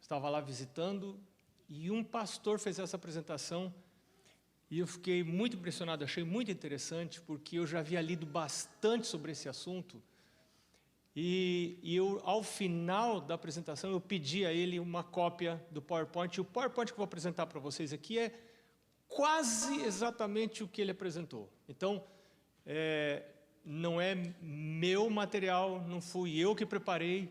estava lá visitando, e um pastor fez essa apresentação, e eu fiquei muito impressionado, achei muito interessante, porque eu já havia lido bastante sobre esse assunto, e eu, ao final da apresentação, eu pedi a ele uma cópia do PowerPoint, e o PowerPoint que eu vou apresentar para vocês aqui é quase exatamente o que ele apresentou. Então, não é meu material, não fui eu que preparei,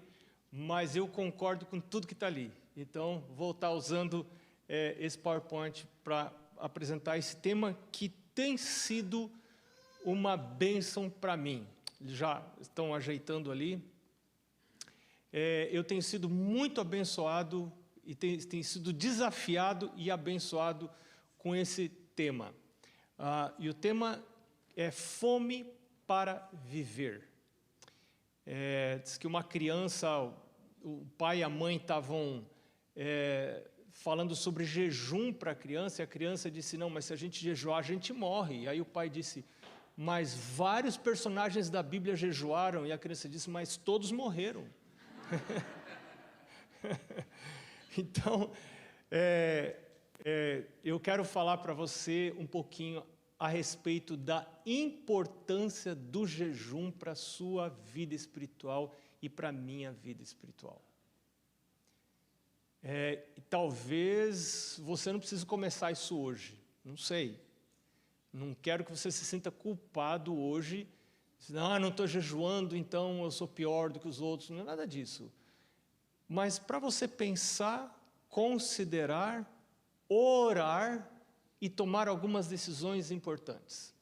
mas eu concordo com tudo que está ali. Então, vou estar usando esse PowerPoint para apresentar esse tema que tem sido uma bênção para mim. Já estão ajeitando ali. Eu tenho sido muito abençoado e tenho sido desafiado e abençoado com esse tema. E o tema é fome para viver. Diz que uma criança, o pai e a mãe estavam falando sobre jejum para a criança, e a criança disse, não, mas se a gente jejuar, a gente morre. E aí o pai disse, mas vários personagens da Bíblia jejuaram, e a criança disse, mas todos morreram. Então, eu quero falar para você um pouquinho a respeito da importância do jejum para a sua vida espiritual e para a minha vida espiritual. Talvez você não precise começar isso hoje, não sei. Não quero que você se sinta culpado hoje, não estou jejuando, então eu sou pior do que os outros, não é nada disso. Mas para você pensar, considerar, orar e tomar algumas decisões importantes.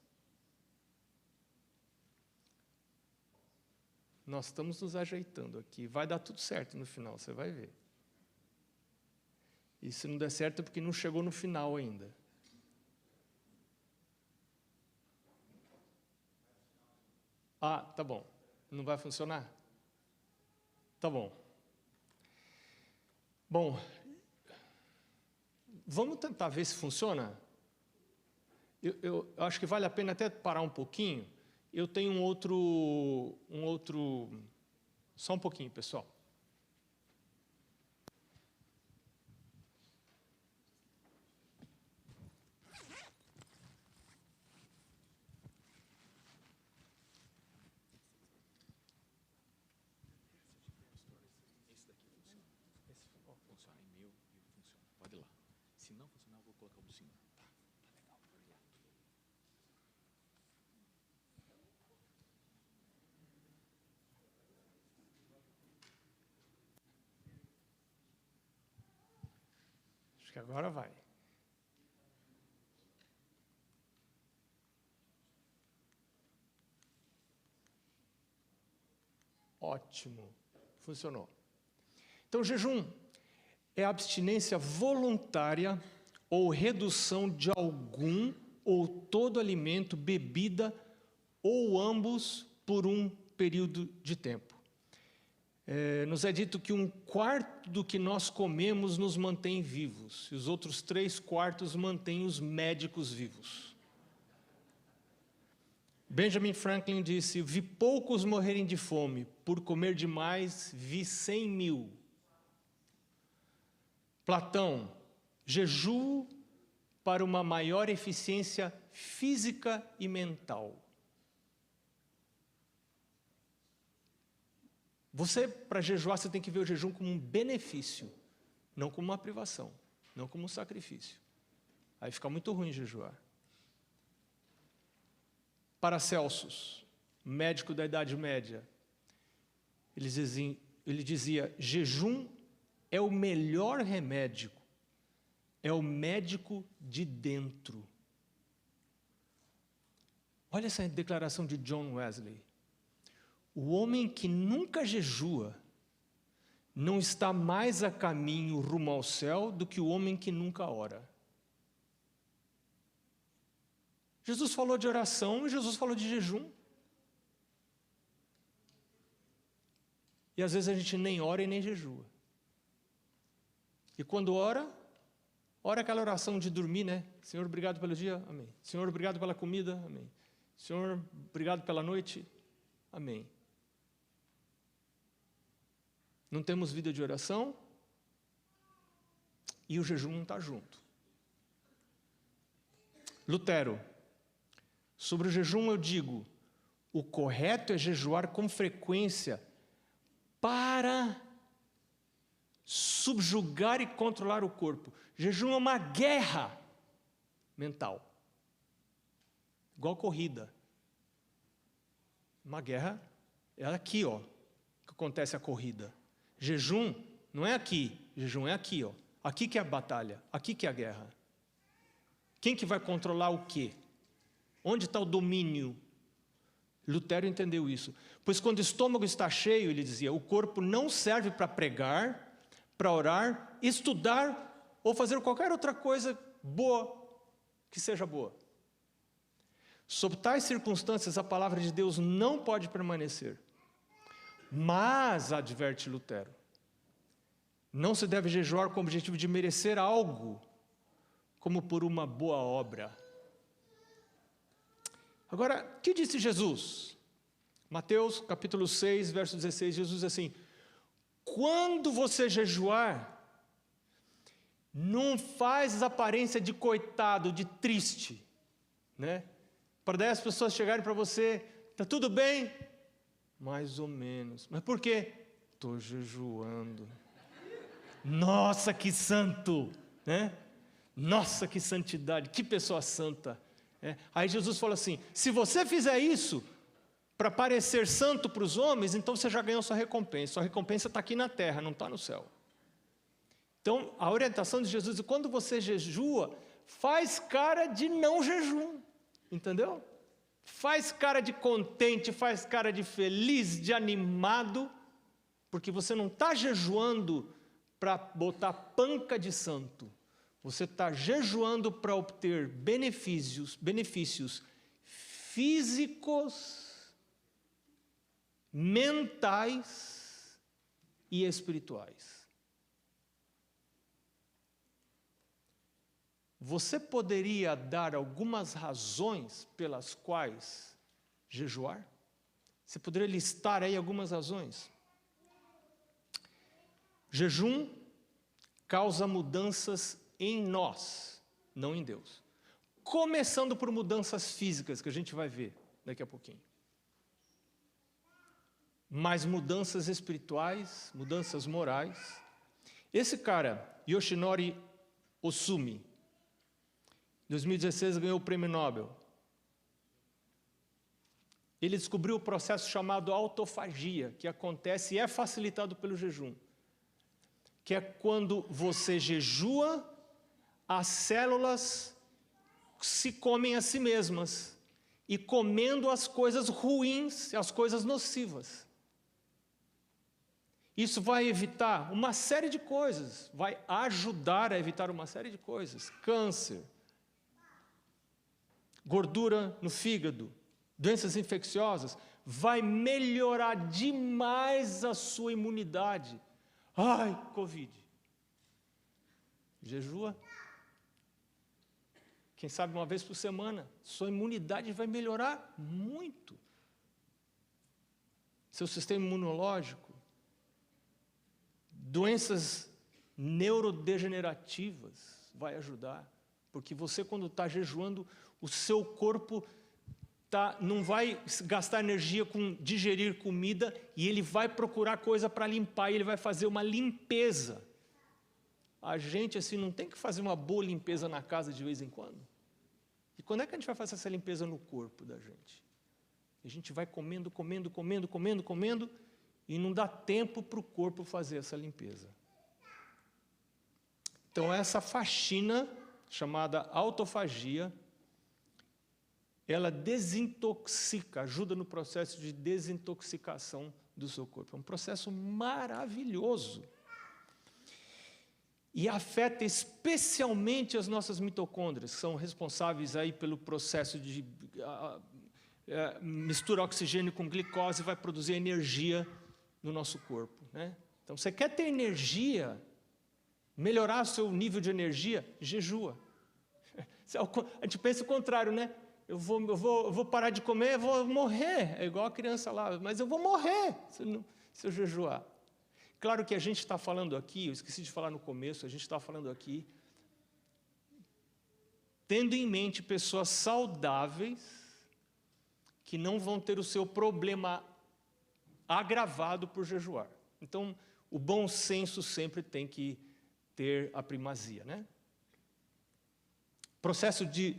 Nós estamos nos ajeitando aqui, vai dar tudo certo no final, você vai ver. E se não der certo é porque não chegou no final ainda. Tá bom. Não vai funcionar? Tá bom. Bom, vamos tentar ver se funciona? Eu acho que vale a pena até parar um pouquinho. Eu tenho um outro... Só um pouquinho, pessoal. Que agora vai. Ótimo. Funcionou. Então, jejum é abstinência voluntária ou redução de algum ou todo alimento, bebida ou ambos por um período de tempo. Nos é dito que 1/4 do que nós comemos nos mantém vivos, e os outros 3/4 mantêm os médicos vivos. Benjamin Franklin disse, vi poucos morrerem de fome, por comer demais vi 100.000. Platão, jejuo para uma maior eficiência física e mental. Para jejuar, você tem que ver o jejum como um benefício, não como uma privação, não como um sacrifício. Aí fica muito ruim jejuar. Paracelsus, médico da Idade Média, ele dizia, jejum é o melhor remédio, é o médico de dentro. Olha essa declaração de John Wesley. O homem que nunca jejua não está mais a caminho rumo ao céu do que o homem que nunca ora. Jesus falou de oração e Jesus falou de jejum. E às vezes a gente nem ora e nem jejua. E quando ora aquela oração de dormir, né? Senhor, obrigado pelo dia, amém. Senhor, obrigado pela comida, amém. Senhor, obrigado pela noite, amém. Não temos vida de oração, e o jejum não está junto. Lutero, sobre o jejum eu digo, o correto é jejuar com frequência para subjugar e controlar o corpo. Jejum é uma guerra mental, igual corrida. Uma guerra é aqui, ó, que acontece a corrida. Jejum não é aqui, jejum é aqui, ó. Aqui que é a batalha, aqui que é a guerra. Quem que vai controlar o quê? Onde está o domínio? Lutero entendeu isso. Pois quando o estômago está cheio, ele dizia, o corpo não serve para pregar, para orar, estudar ou fazer qualquer outra coisa boa, que seja boa. Sob tais circunstâncias, a palavra de Deus não pode permanecer. Mas, adverte Lutero, não se deve jejuar com o objetivo de merecer algo, como por uma boa obra. Agora, o que disse Jesus? Mateus capítulo 6, verso 16, Jesus diz assim, quando você jejuar, não faz aparência de coitado, de triste, né? Para daí as pessoas chegarem para você, está tudo bem? Mais ou menos. Mas por quê? Estou jejuando. Nossa, que santo, né? Nossa, que santidade, que pessoa santa. Aí Jesus falou assim, se você fizer isso para parecer santo para os homens, então você já ganhou sua recompensa está aqui na terra, não está no céu. Então, a orientação de Jesus é quando você jejua, faz cara de não jejum, entendeu? Faz cara de contente, faz cara de feliz, de animado, porque você não está jejuando para botar panca de santo. Você está jejuando para obter benefícios físicos, mentais e espirituais. Você poderia dar algumas razões pelas quais jejuar? Você poderia listar aí algumas razões? Jejum causa mudanças em nós, não em Deus. Começando por mudanças físicas, que a gente vai ver daqui a pouquinho. Mas mudanças espirituais, mudanças morais. Esse cara, Yoshinori Ohsumi, em 2016 ganhou o prêmio Nobel. Ele descobriu o processo chamado autofagia, que acontece e é facilitado pelo jejum. Que é quando você jejua, as células se comem a si mesmas. E comendo as coisas ruins, as coisas nocivas. Isso vai evitar uma série de coisas. Vai ajudar a evitar uma série de coisas. Câncer. Gordura no fígado, doenças infecciosas, vai melhorar demais a sua imunidade. Ai, Covid. Jejua. Quem sabe uma vez por semana, sua imunidade vai melhorar muito. Seu sistema imunológico. Doenças neurodegenerativas vai ajudar. Porque você, quando está jejuando, o seu corpo não vai gastar energia com digerir comida e ele vai procurar coisa para limpar, e ele vai fazer uma limpeza. A gente, assim, não tem que fazer uma boa limpeza na casa de vez em quando? E quando é que a gente vai fazer essa limpeza no corpo da gente? A gente vai comendo, e não dá tempo para o corpo fazer essa limpeza. Então, essa faxina, chamada autofagia, ela desintoxica, ajuda no processo de desintoxicação do seu corpo. É um processo maravilhoso. E afeta especialmente as nossas mitocôndrias, que são responsáveis aí pelo processo de mistura oxigênio com glicose e vai produzir energia no nosso corpo, né? Então, você quer ter energia, melhorar o seu nível de energia, jejua. A gente pensa o contrário, né? Eu vou parar de comer, eu vou morrer. É igual a criança lá, mas eu vou morrer se eu jejuar. Claro que a gente está falando aqui, eu esqueci de falar no começo, a gente está falando aqui, tendo em mente pessoas saudáveis, que não vão ter o seu problema agravado por jejuar. Então, o bom senso sempre tem que ter a primazia, né? Processo de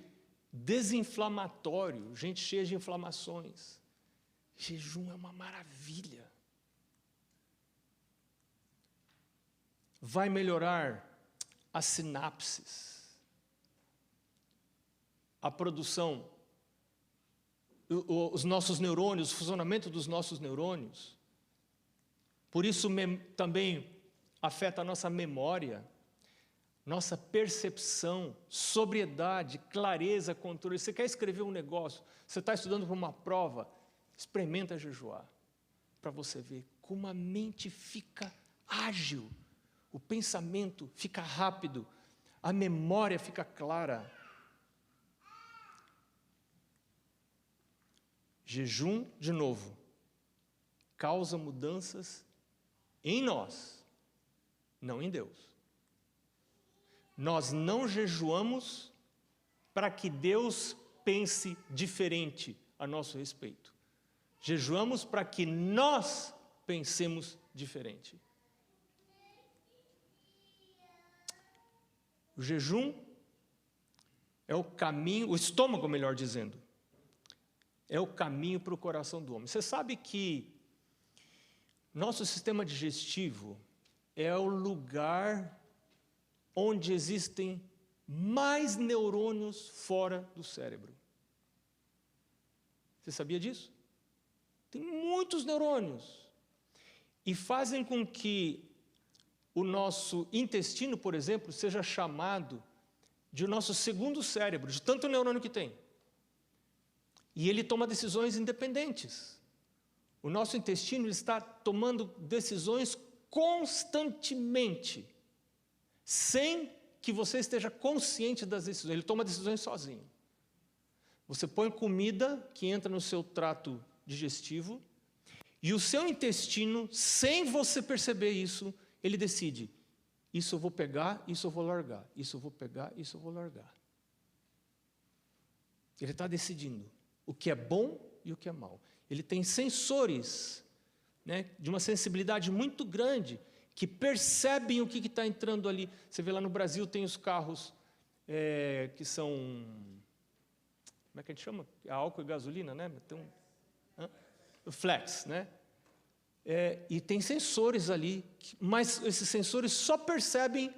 desinflamatório, gente cheia de inflamações. Jejum é uma maravilha. Vai melhorar as sinapses, a produção, os nossos neurônios, o funcionamento dos nossos neurônios. Por isso também afeta a nossa memória, nossa percepção, sobriedade, clareza, controle. Você quer escrever um negócio, você está estudando para uma prova, experimenta jejuar, para você ver como a mente fica ágil, o pensamento fica rápido, a memória fica clara. Jejum, de novo, causa mudanças em nós, não em Deus. Nós não jejuamos para que Deus pense diferente a nosso respeito. Jejuamos para que nós pensemos diferente. O jejum é o caminho, o estômago, melhor dizendo, é o caminho para o coração do homem. Você sabe que nosso sistema digestivo é o lugar onde existem mais neurônios fora do cérebro. Você sabia disso? Tem muitos neurônios. E fazem com que o nosso intestino, por exemplo, seja chamado de o nosso segundo cérebro, de tanto neurônio que tem. E ele toma decisões independentes. O nosso intestino está tomando decisões constantemente, sem que você esteja consciente das decisões. Ele toma decisões sozinho. Você põe comida que entra no seu trato digestivo, e o seu intestino, sem você perceber isso, ele decide: isso eu vou pegar, isso eu vou largar, isso eu vou pegar, isso eu vou largar. Ele está decidindo o que é bom e o que é mal. Ele tem sensores, né, de uma sensibilidade muito grande, que percebem o que está entrando ali. Você vê lá no Brasil, tem os carros que são... Como é que a gente chama? Álcool e gasolina, né? Então, o flex, né? E tem sensores ali, mas esses sensores só percebem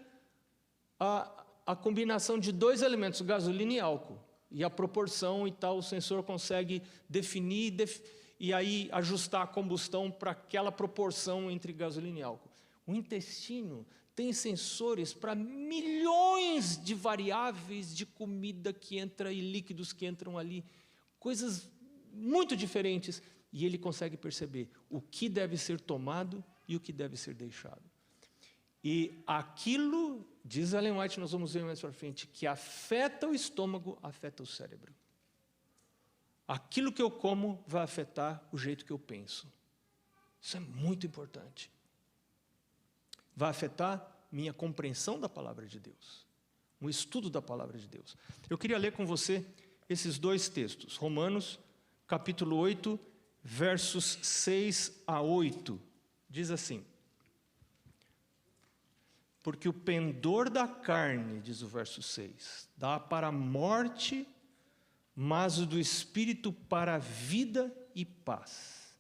a combinação de dois elementos, gasolina e álcool. E a proporção e tal, o sensor consegue definir e aí ajustar a combustão para aquela proporção entre gasolina e álcool. O intestino tem sensores para milhões de variáveis de comida que entra e líquidos que entram ali, coisas muito diferentes, e ele consegue perceber o que deve ser tomado e o que deve ser deixado. E aquilo, diz Ellen White, nós vamos ver mais para frente, que afeta o estômago, afeta o cérebro. Aquilo que eu como vai afetar o jeito que eu penso. Isso é muito importante. Vai afetar minha compreensão da palavra de Deus, um estudo da palavra de Deus. Eu queria ler com você esses dois textos, Romanos, capítulo 8, versos 6 a 8, diz assim: porque o pendor da carne, diz o verso 6, dá para a morte, mas o do Espírito para a vida e paz.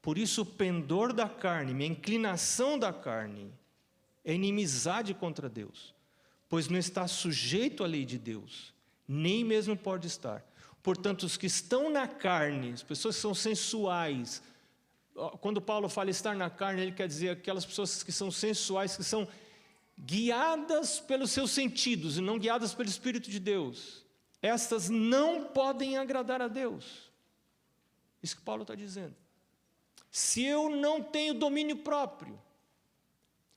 Por isso o pendor da carne, minha inclinação da carne, é inimizade contra Deus, pois não está sujeito à lei de Deus, nem mesmo pode estar. Portanto, os que estão na carne, as pessoas que são sensuais, quando Paulo fala estar na carne, ele quer dizer aquelas pessoas que são sensuais, que são guiadas pelos seus sentidos e não guiadas pelo Espírito de Deus. Estas não podem agradar a Deus. Isso que Paulo está dizendo. Se eu não tenho domínio próprio,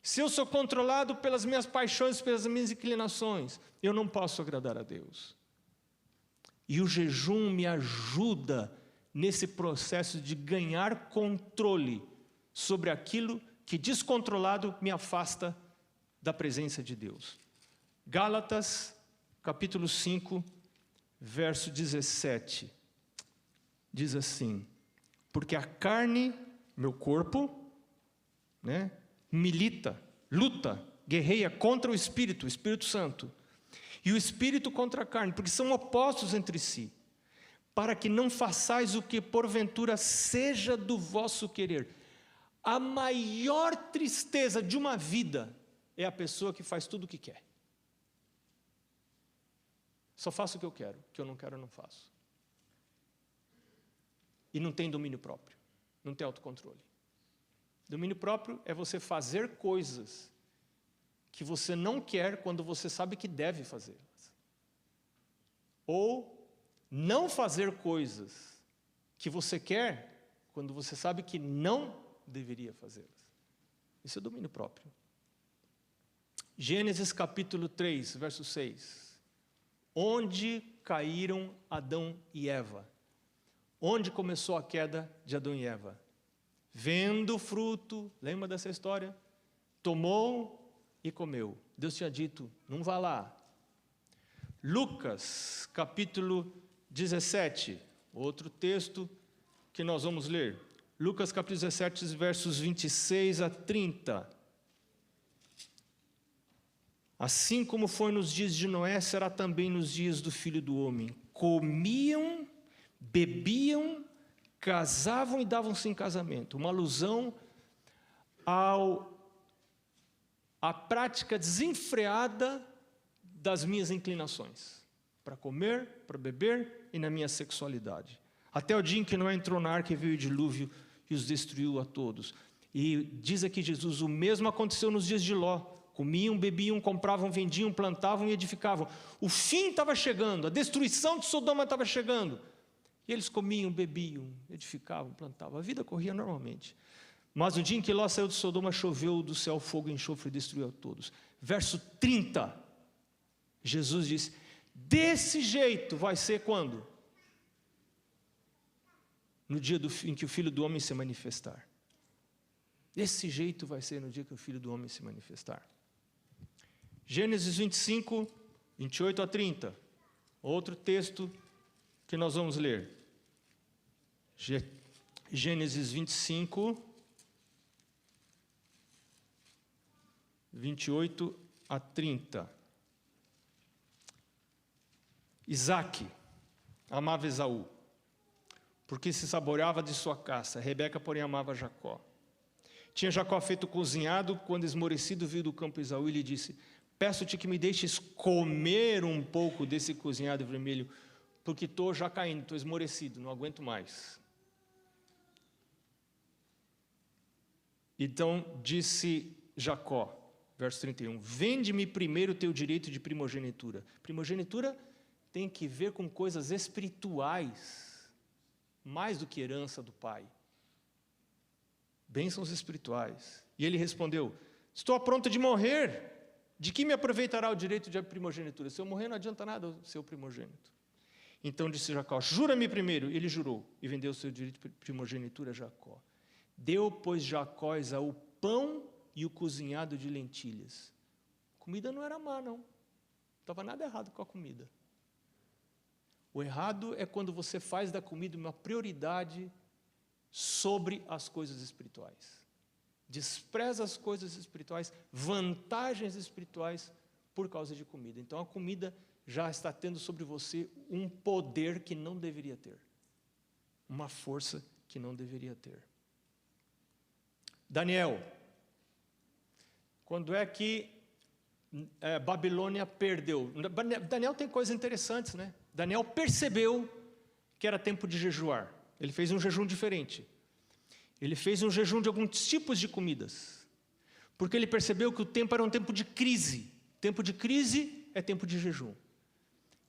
se eu sou controlado pelas minhas paixões, pelas minhas inclinações, eu não posso agradar a Deus. E o jejum me ajuda nesse processo de ganhar controle sobre aquilo que descontrolado me afasta da presença de Deus. Gálatas, capítulo 5, verso 17. Diz assim: porque a carne, meu corpo, milita, luta, guerreia contra o Espírito Santo, e o Espírito contra a carne, porque são opostos entre si, para que não façais o que porventura seja do vosso querer. A maior tristeza de uma vida é a pessoa que faz tudo o que quer. Só faço o que eu quero, o que eu não quero eu não faço. E não tem domínio próprio, não tem autocontrole. Domínio próprio é você fazer coisas que você não quer quando você sabe que deve fazê-las. Ou não fazer coisas que você quer quando você sabe que não deveria fazê-las. Isso é domínio próprio. Gênesis capítulo 3, verso 6. Onde caíram Adão e Eva? Onde começou a queda de Adão e Eva? Vendo o fruto, lembra dessa história? Tomou e comeu. Deus tinha dito, não vá lá. Lucas, capítulo 17, outro texto que nós vamos ler. Lucas, capítulo 17, versos 26 a 30. Assim como foi nos dias de Noé, será também nos dias do Filho do Homem. Comiam, bebiam, casavam e davam-se em casamento. Uma alusão à prática desenfreada das minhas inclinações. Para comer, para beber e na minha sexualidade. Até o dia em que Noé entrou na arca e veio o dilúvio e os destruiu a todos. E diz aqui Jesus, o mesmo aconteceu nos dias de Ló. Comiam, bebiam, compravam, vendiam, plantavam e edificavam. O fim estava chegando, a destruição de Sodoma estava chegando. E eles comiam, bebiam, edificavam, plantavam. A vida corria normalmente. Mas no dia em que Ló saiu de Sodoma, choveu do céu fogo e enxofre e destruiu a todos. Verso 30, Jesus diz, desse jeito vai ser quando? No dia em que o Filho do Homem se manifestar. Desse jeito vai ser no dia que o Filho do Homem se manifestar. Gênesis 25, 28 a 30. Outro texto que nós vamos ler. Gênesis 25, 28 a 30. Isaac amava Esaú, porque se saboreava de sua caça. Rebeca, porém, amava Jacó. Tinha Jacó feito cozinhado, quando esmorecido viu do campo Esaú e lhe disse, peço-te que me deixes comer um pouco desse cozinhado vermelho, porque estou já caindo, estou esmorecido, não aguento mais. Então disse Jacó, verso 31, vende-me primeiro o teu direito de primogenitura. Primogenitura tem que ver com coisas espirituais, mais do que herança do pai. Bênçãos espirituais. E ele respondeu, estou a ponto de morrer, de que me aproveitará o direito de primogenitura? Se eu morrer não adianta nada ser o primogênito. Então disse Jacó, jura-me primeiro. Ele jurou e vendeu o seu direito de primogenitura a Jacó. Deu, pois, Jacó a Esaú pão e o cozinhado de lentilhas. A comida não era má, não. Não estava nada errado com a comida. O errado é quando você faz da comida uma prioridade sobre as coisas espirituais. Despreza as coisas espirituais, vantagens espirituais por causa de comida. Então a comida já está tendo sobre você um poder que não deveria ter. Uma força que não deveria ter. Daniel. Quando é que Babilônia perdeu? Daniel tem coisas interessantes, né? Daniel percebeu que era tempo de jejuar. Ele fez um jejum diferente. Ele fez um jejum de alguns tipos de comidas. Porque ele percebeu que o tempo era um tempo de crise. Tempo de crise é tempo de jejum.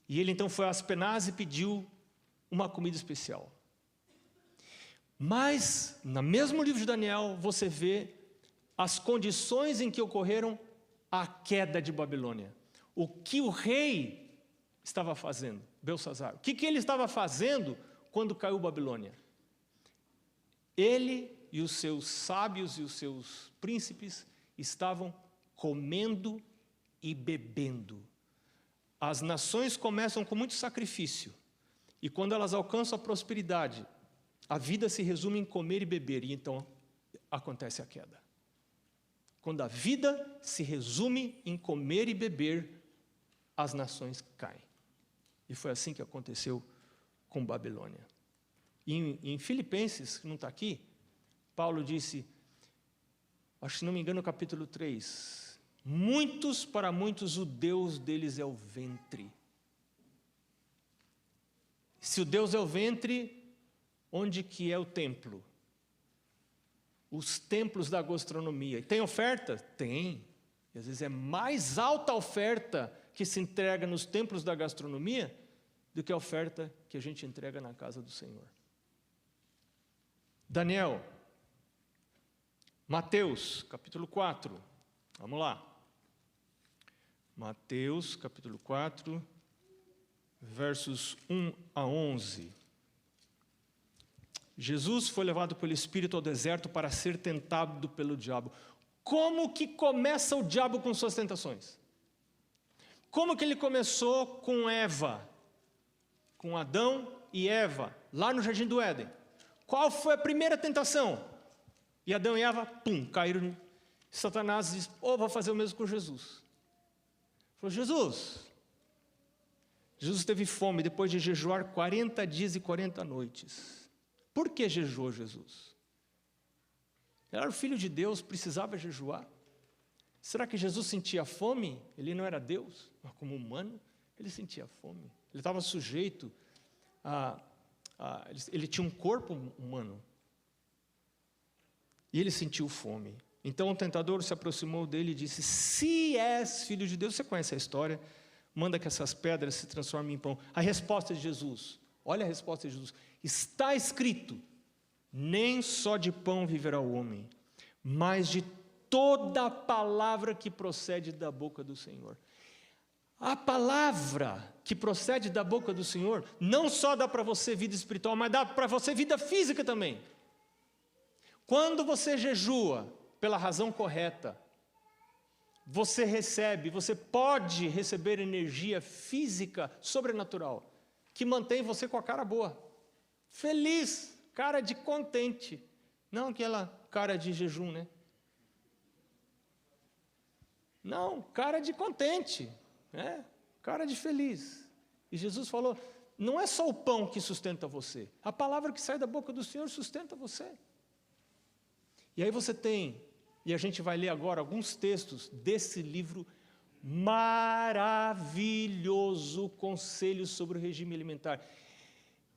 E ele então foi a Aspenaz e pediu uma comida especial. Mas, no mesmo livro de Daniel, você vê as condições em que ocorreram a queda de Babilônia. O que o rei estava fazendo, Belsassar. O que ele estava fazendo quando caiu Babilônia? Ele e os seus sábios e os seus príncipes estavam comendo e bebendo. As nações começam com muito sacrifício, e quando elas alcançam a prosperidade, a vida se resume em comer e beber, e então acontece a queda. Quando a vida se resume em comer e beber, as nações caem. E foi assim que aconteceu com Babilônia. Em Filipenses, que não está aqui, Paulo disse, acho que se não me engano, no capítulo 3, para muitos o Deus deles é o ventre. Se o Deus é o ventre, onde que é o templo? Os templos da gastronomia. E tem oferta? Tem. E às vezes é mais alta a oferta que se entrega nos templos da gastronomia do que a oferta que a gente entrega na casa do Senhor. Daniel, Mateus, capítulo 4. Vamos lá. Mateus, capítulo 4, versos 1 a 11. Jesus foi levado pelo Espírito ao deserto para ser tentado pelo diabo. Como que começa o diabo com suas tentações? Como que ele começou com Eva? Com Adão e Eva, lá no Jardim do Éden. Qual foi a primeira tentação? E Adão e Eva, caíram. Satanás disse, vou fazer o mesmo com Jesus. Falou, Jesus teve fome depois de jejuar 40 dias e 40 noites. Por que jejuou Jesus? Ele era o Filho de Deus, precisava jejuar. Será que Jesus sentia fome? Ele não era Deus, mas como humano, ele sentia fome. Ele estava sujeito ele tinha um corpo humano. E ele sentiu fome. Então o tentador se aproximou dele e disse, se és Filho de Deus, você conhece a história, manda que essas pedras se transformem em pão. A resposta de Jesus, olha a resposta de Jesus, está escrito, nem só de pão viverá o homem, mas de toda a palavra que procede da boca do Senhor. A palavra que procede da boca do Senhor, não só dá para você vida espiritual, mas dá para você vida física também. Quando você jejua pela razão correta, você pode receber energia física sobrenatural, que mantém você com a cara boa, feliz, cara de contente, não aquela cara de jejum, né? Não, cara de contente, né? Cara de feliz. E Jesus falou, não é só o pão que sustenta você, a palavra que sai da boca do Senhor sustenta você. E aí você tem, e a gente vai ler agora alguns textos desse livro maravilhoso, Conselhos sobre o Regime Alimentar.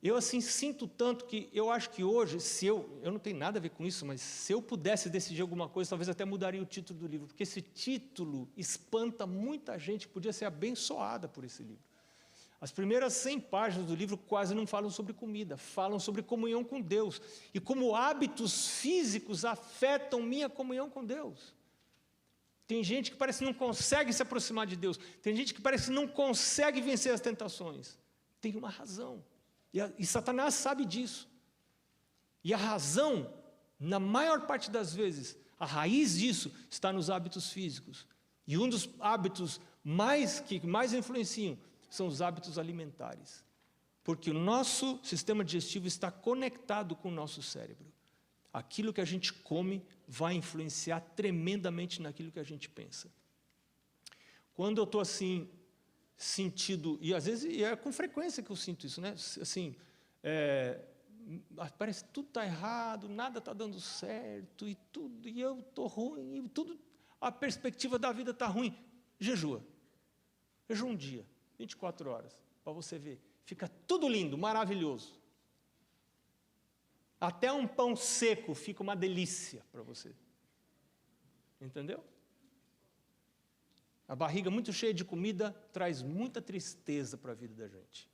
Eu assim sinto tanto que eu acho que hoje, eu não tenho nada a ver com isso, mas se eu pudesse decidir alguma coisa, talvez até mudaria o título do livro, porque esse título espanta muita gente que podia ser abençoada por esse livro. As primeiras 100 páginas do livro quase não falam sobre comida, falam sobre comunhão com Deus e como hábitos físicos afetam minha comunhão com Deus. Tem gente que parece que não consegue se aproximar de Deus, tem gente que parece que não consegue vencer as tentações. Tem uma razão, e Satanás sabe disso. E a razão, na maior parte das vezes, a raiz disso está nos hábitos físicos. E um dos hábitos que mais influenciam são os hábitos alimentares, porque o nosso sistema digestivo está conectado com o nosso cérebro. Aquilo que a gente come vai influenciar tremendamente naquilo que a gente pensa. Quando eu estou assim, sentido, e às vezes é com frequência que eu sinto isso, né? Assim, parece que tudo está errado, nada está dando certo, e eu estou ruim, e tudo, a perspectiva da vida está ruim. Jejua um dia. 24 horas, para você ver. Fica tudo lindo, maravilhoso. Até um pão seco fica uma delícia para você. Entendeu? A barriga muito cheia de comida traz muita tristeza para a vida da gente.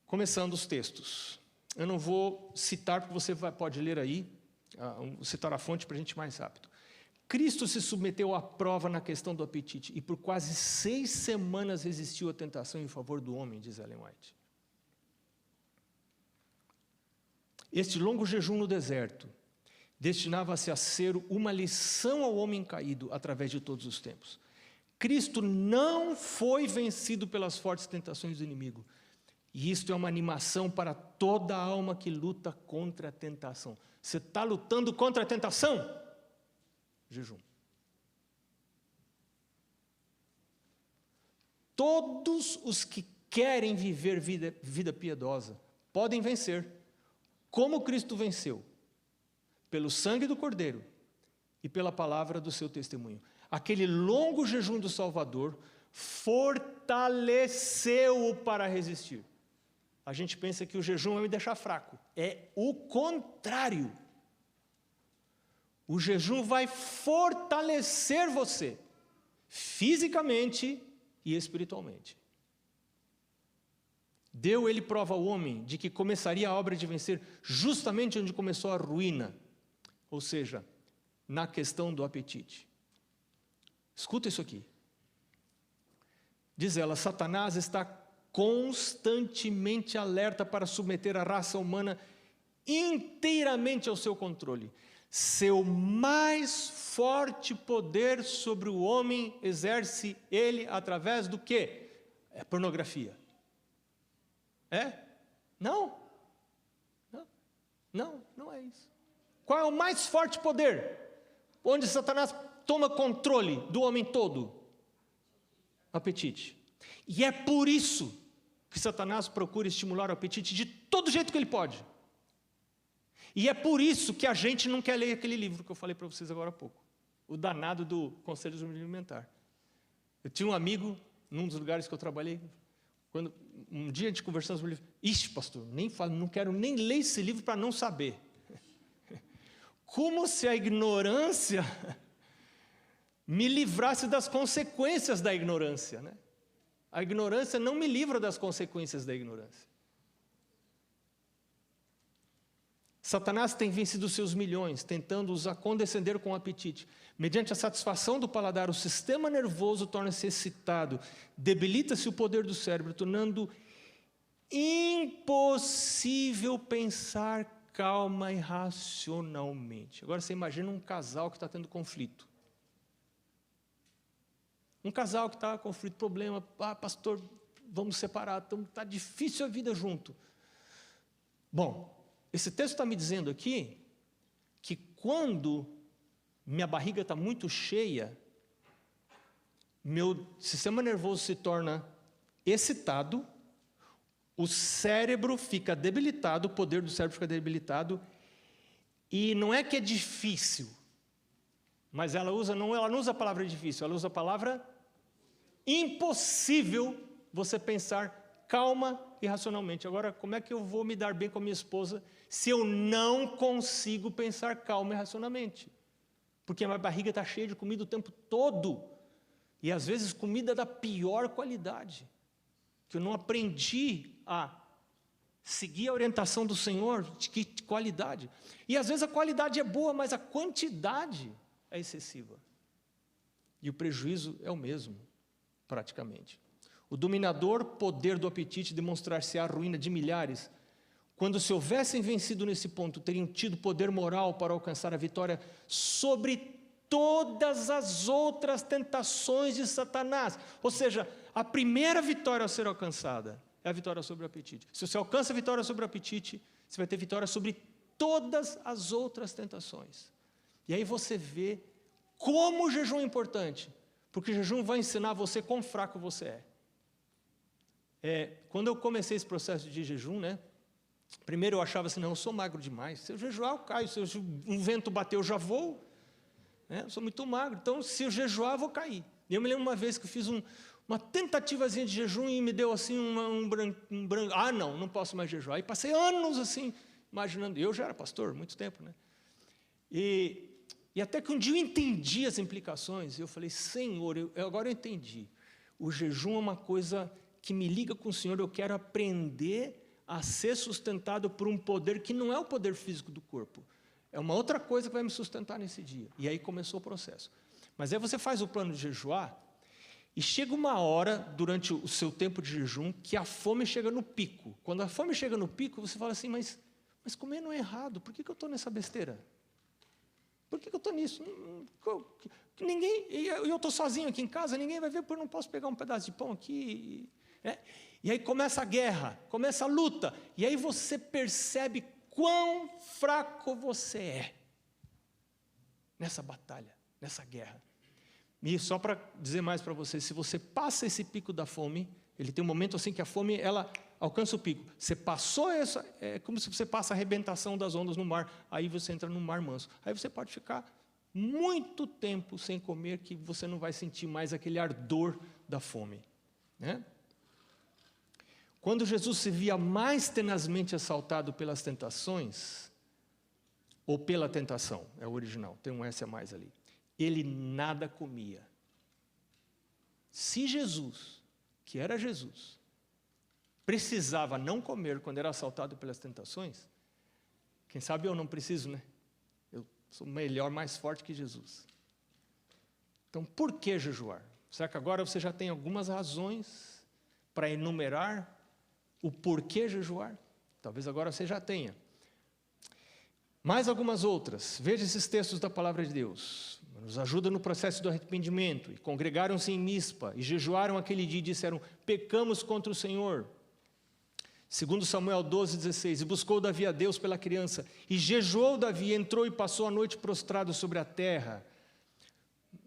Começando os textos. Eu não vou citar, porque você pode ler aí, vou citar a fonte para a gente ir mais rápido. Cristo se submeteu à prova na questão do apetite e por quase 6 semanas resistiu à tentação em favor do homem, diz Ellen White. Este longo jejum no deserto destinava-se a ser uma lição ao homem caído através de todos os tempos. Cristo não foi vencido pelas fortes tentações do inimigo. E isto é uma animação para toda alma que luta contra a tentação. Você está lutando contra a tentação? Jejum. Todos os que querem viver vida piedosa podem vencer, como Cristo venceu, pelo sangue do Cordeiro e pela palavra do seu testemunho. Aquele longo jejum do Salvador fortaleceu-o para resistir. A gente pensa que o jejum vai me deixar fraco. É o contrário. O jejum vai fortalecer você, fisicamente e espiritualmente. Deu ele prova ao homem de que começaria a obra de vencer justamente onde começou a ruína, ou seja, na questão do apetite. Escuta isso aqui. Diz ela, Satanás está constantemente alerta para submeter a raça humana inteiramente ao seu controle. Seu mais forte poder sobre o homem exerce ele através do quê? É pornografia. É? Não. Não é isso. Qual é o mais forte poder? Onde Satanás toma controle do homem todo? Apetite. E é por isso que Satanás procura estimular o apetite de todo jeito que ele pode. E é por isso que a gente não quer ler aquele livro que eu falei para vocês agora há pouco. O danado do Conselho de Saúde Alimentar. Eu tinha um amigo, num dos lugares que eu trabalhei, quando um dia a gente conversando sobre o livro, pastor, nem falo, não quero nem ler esse livro para não saber. Como se a ignorância me livrasse das consequências da ignorância, né? A ignorância não me livra das consequências da ignorância. Satanás tem vencido seus milhões, tentando-os a condescender com o apetite. Mediante a satisfação do paladar, o sistema nervoso torna-se excitado, debilita-se o poder do cérebro, tornando impossível pensar calma e racionalmente. Agora você imagina um casal que está tendo conflito. Um casal que está com conflito, problema, pastor, vamos separar, está difícil a vida junto. Bom, esse texto está me dizendo aqui que quando minha barriga está muito cheia, meu sistema nervoso se torna excitado, o cérebro fica debilitado, o poder do cérebro fica debilitado, e não é que é difícil, mas ela não usa a palavra difícil, ela usa a palavra impossível você pensar calma e racionalmente. Agora, como é que eu vou me dar bem com a minha esposa se eu não consigo pensar calma e racionalmente? Porque a minha barriga está cheia de comida o tempo todo, e às vezes comida da pior qualidade, que eu não aprendi a seguir a orientação do Senhor, de que qualidade. E às vezes a qualidade é boa, mas a quantidade é excessiva. E o prejuízo é o mesmo, praticamente. O dominador poder do apetite demonstrar-se-á a ruína de milhares. Quando se houvessem vencido nesse ponto, teriam tido poder moral para alcançar a vitória sobre todas as outras tentações de Satanás. Ou seja, a primeira vitória a ser alcançada é a vitória sobre o apetite. Se você alcança a vitória sobre o apetite, você vai ter vitória sobre todas as outras tentações. E aí você vê como o jejum é importante, porque o jejum vai ensinar você quão fraco você é. Quando eu comecei esse processo de jejum, né? Primeiro eu achava assim, não, eu sou magro demais. Se eu jejuar, eu caio. Se um vento bater, eu já vou. Eu sou muito magro. Então, se eu jejuar, eu vou cair. E eu me lembro uma vez que eu fiz uma tentativazinha de jejum e me deu assim um branco. Não posso mais jejuar. E passei anos assim, imaginando. Eu já era pastor, muito tempo, né? E até que um dia eu entendi as implicações. E eu falei, Senhor, agora eu entendi. O jejum é uma coisa que me liga com o Senhor. Eu quero aprender a ser sustentado por um poder que não é o poder físico do corpo. É uma outra coisa que vai me sustentar nesse dia. E aí começou o processo. Mas aí você faz o plano de jejuar, e chega uma hora, durante o seu tempo de jejum, que a fome chega no pico. Quando a fome chega no pico, você fala assim, mas Mas comer não é errado, por que eu estou nessa besteira? Por que eu estou nisso? Ninguém, eu estou sozinho aqui em casa, ninguém vai ver, porque eu não posso pegar um pedaço de pão aqui. E aí começa a guerra, começa a luta, e aí você percebe quão fraco você é nessa batalha, nessa guerra. E só para dizer mais para você, se você passa esse pico da fome, ele tem um momento assim que a fome, ela alcança o pico. Você passou essa, é como se você passa a arrebentação das ondas no mar, aí você entra no mar manso. Aí você pode ficar muito tempo sem comer, que você não vai sentir mais aquele ardor da fome, né? Quando Jesus se via mais tenazmente assaltado pelas tentações, ou pela tentação, é o original, tem um S a mais ali, ele nada comia. Se Jesus, que era Jesus, precisava não comer quando era assaltado pelas tentações, quem sabe eu não preciso, né? Eu sou melhor, mais forte que Jesus. Então, por que jejuar? Será que agora você já tem algumas razões para enumerar o porquê jejuar? Talvez agora você já tenha. Mais algumas outras. Veja esses textos da palavra de Deus. Nos ajuda no processo do arrependimento. E congregaram-se em Mispa, e jejuaram aquele dia e disseram: pecamos contra o Senhor. Segundo Samuel 12:16, e buscou Davi a Deus pela criança, e jejuou Davi, entrou e passou a noite prostrado sobre a terra,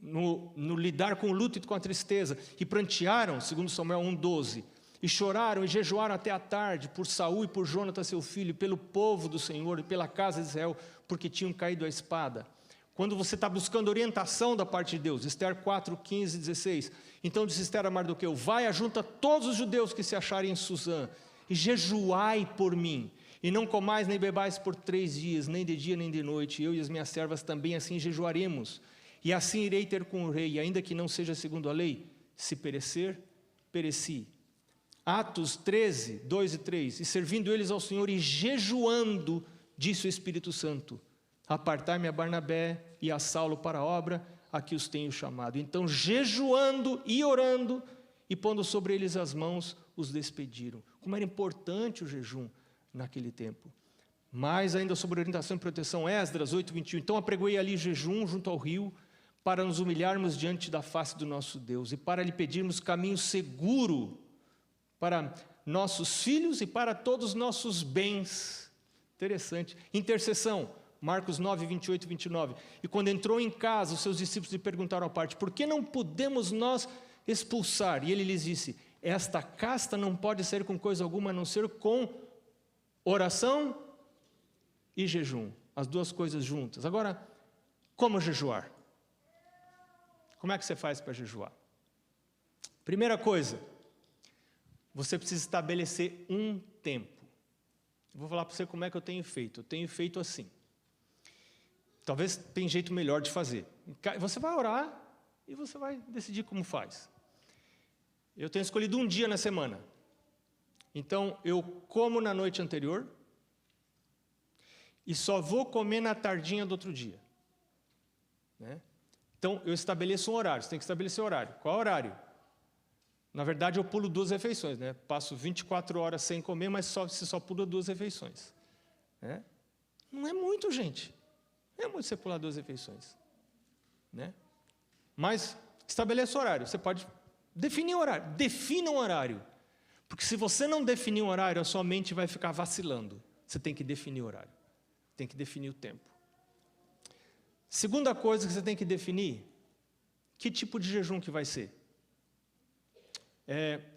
no lidar com o luto e com a tristeza, e prantearam, segundo Samuel 1:12, e choraram e jejuaram até a tarde, por Saul e por Jonatas seu filho, pelo povo do Senhor e pela casa de Israel, porque tinham caído à espada. Quando você está buscando orientação da parte de Deus, Esther 4:15-16, então disse Esther a Mardoqueu: vai, ajunta todos os judeus que se acharem em Susã, e jejuai por mim, e não comais nem bebais por 3 dias, nem de dia nem de noite, eu e as minhas servas também assim jejuaremos, e assim irei ter com o rei, ainda que não seja segundo a lei, se perecer, pereci. Atos 13:2-3, e servindo eles ao Senhor e jejuando, disse o Espírito Santo: apartai-me a Barnabé e a Saulo para a obra a que os tenho chamado. Então, jejuando e orando, e pondo sobre eles as mãos, os despediram. Como era importante o jejum naquele tempo. Mais ainda sobre orientação e proteção, Esdras 8:21, então apregoei ali jejum junto ao rio, para nos humilharmos diante da face do nosso Deus, e para lhe pedirmos caminho seguro para nossos filhos e para todos os nossos bens. Interessante. Intercessão, Marcos 9:28-29. E quando entrou em casa, os seus discípulos lhe perguntaram à parte: por que não podemos nós expulsar? E ele lhes disse: esta casta não pode ser com coisa alguma, a não ser com oração e jejum. As duas coisas juntas. Agora, como jejuar? Como é que você faz para jejuar? Primeira coisa, você precisa estabelecer um tempo. Eu vou falar para você como é que eu tenho feito. Eu tenho feito assim. Talvez tenha jeito melhor de fazer. Você vai orar e você vai decidir como faz. Eu tenho escolhido um dia na semana. Então, eu como na noite anterior e só vou comer na tardinha do outro dia, né? Então, eu estabeleço um horário. Você tem que estabelecer o horário. Qual horário? Na verdade, eu pulo 2 refeições, né? Passo 24 horas sem comer, mas você só pula 2 refeições, né? Não é muito, gente. Não é muito você pular 2 refeições, né? Mas estabeleça o horário. Você pode definir o horário. Defina um horário. Porque se você não definir um horário, a sua mente vai ficar vacilando. Você tem que definir o horário. Tem que definir o tempo. Segunda coisa que você tem que definir: que tipo de jejum que vai ser.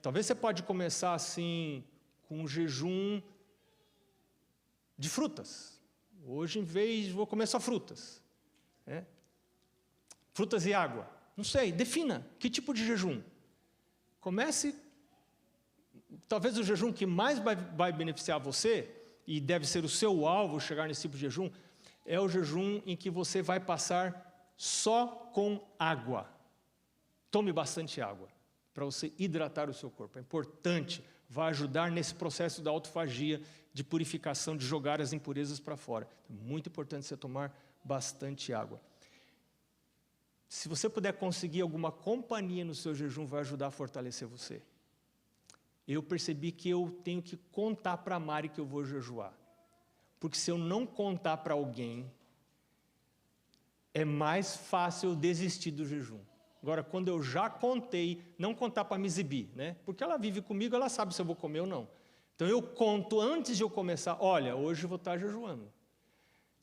Talvez você pode começar assim, com um jejum de frutas. Hoje, em vez, vou comer só frutas, né? Frutas e água. Não sei, defina que tipo de jejum. Comece, talvez o jejum que mais vai beneficiar você, e deve ser o seu alvo chegar nesse tipo de jejum, é o jejum em que você vai passar só com água. Tome bastante água, para você hidratar o seu corpo. É importante, vai ajudar nesse processo da autofagia, de purificação, de jogar as impurezas para fora. É muito importante você tomar bastante água. Se você puder conseguir alguma companhia no seu jejum, vai ajudar a fortalecer você. Eu percebi que eu tenho que contar para a Mari que eu vou jejuar. porque se eu não contar para alguém, é mais fácil eu desistir do jejum. Agora, quando eu já contei, não contar para me exibir, né? Porque ela vive comigo, ela sabe se eu vou comer ou não. Então, eu conto antes de eu começar, olha, hoje eu vou estar jejuando.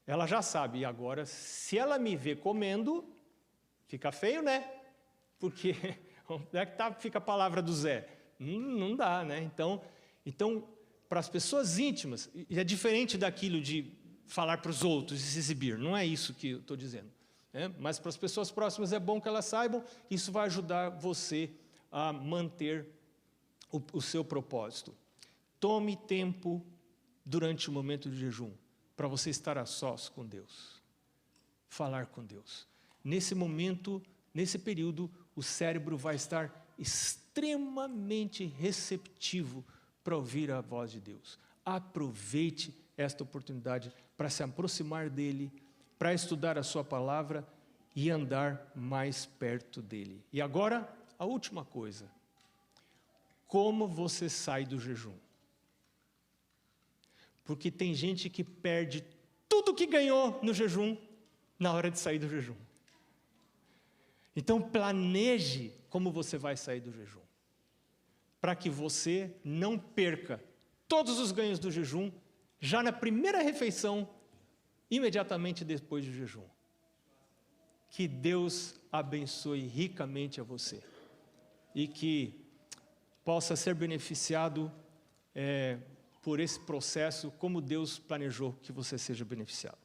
Ela já sabe, e agora, se ela me vê comendo, fica feio, né? Porque, onde é que fica a palavra do Zé? Não dá, né? Então, para as pessoas íntimas, e é diferente daquilo de falar para os outros e se exibir, não é isso que eu estou dizendo. Mas para as pessoas próximas é bom que elas saibam, isso vai ajudar você a manter o seu propósito. Tome tempo durante o momento de jejum, para você estar a sós com Deus, falar com Deus. Nesse momento, nesse período, o cérebro vai estar extremamente receptivo para ouvir a voz de Deus. Aproveite esta oportunidade para se aproximar dEle, para estudar a sua palavra e andar mais perto dEle. E agora, a última coisa. Como você sai do jejum? Porque tem gente que perde tudo que ganhou no jejum na hora de sair do jejum. Então, planeje como você vai sair do jejum, para que você não perca todos os ganhos do jejum já na primeira refeição, imediatamente depois do jejum. Que Deus abençoe ricamente a você e que possa ser beneficiado por esse processo, como Deus planejou que você seja beneficiado.